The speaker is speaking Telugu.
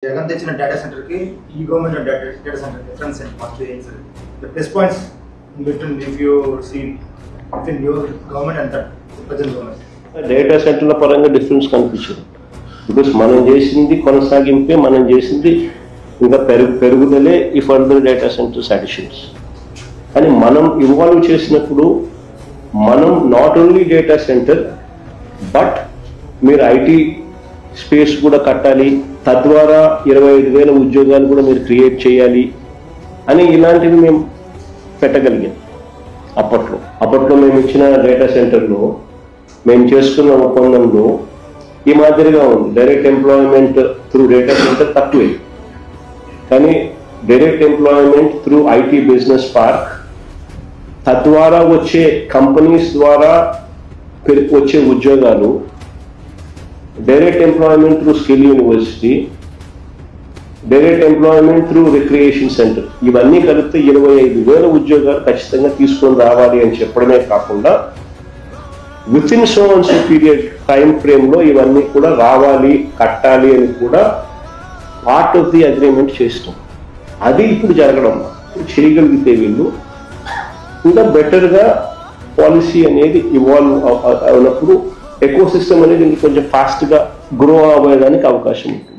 జగన్ తెచ్చిన డేటా సెంటర్ కి ఈ గవర్నమెంట్ డేటా సెంటర్ డిఫరెన్స్ ఏంటి ఫస్ట్ ఏం sir the plus points between if you see between your government and present government data సెంటర్ల పరంగా డిఫరెన్స్ కనిపించింది. బికాస్ మనం చేసింది కొనసాగింపే, మనం చేసింది ఇంకా పెరుగుదలే ఈ ఫర్దర్ డేటా సెంటర్స్ అడిషన్స్. కానీ మనం ఇన్వాల్వ్ చేసినప్పుడు మనం not only data centre but మీరు ఐటీ స్పేస్ కూడా కట్టాలి, తద్వారా 25,000 ఉద్యోగాలు కూడా మీరు క్రియేట్ చేయాలి అని ఇలాంటివి మేము పెట్టగలిగాం. అప్పట్లో మేము ఇచ్చిన డేటా సెంటర్లో మేము చేసుకున్న ఒప్పందంలో ఈ మాదిరిగా ఉంది. Direct employment through data centre తక్కువే, కానీ direct employment through IT business park, తద్వారా వచ్చే కంపెనీస్ ద్వారా వచ్చే ఉద్యోగాలు, direct employment through skill university, direct employment through recreation centre, ఇవన్నీ కలిపితే 25,000 ఉద్యోగాలు ఖచ్చితంగా తీసుకొని రావాలి అని చెప్పడమే కాకుండా with in so and so period time ఫ్రేమ్లో ఇవన్నీ కూడా రావాలి, కట్టాలి అని కూడా పార్ట్ ఆఫ్ ది అగ్రిమెంట్ చేస్తాం. అది ఇప్పుడు జరగడం చేయగలిగితే వీళ్ళు ఇంకా బెటర్గా పాలసీ అనేది ఇవాల్వ్ అయినప్పుడు ఎకో సిస్టమ్ అనేది కొంచెం ఫాస్ట్గా గ్రో అవ్వడానికి అవకాశం ఉంటుంది.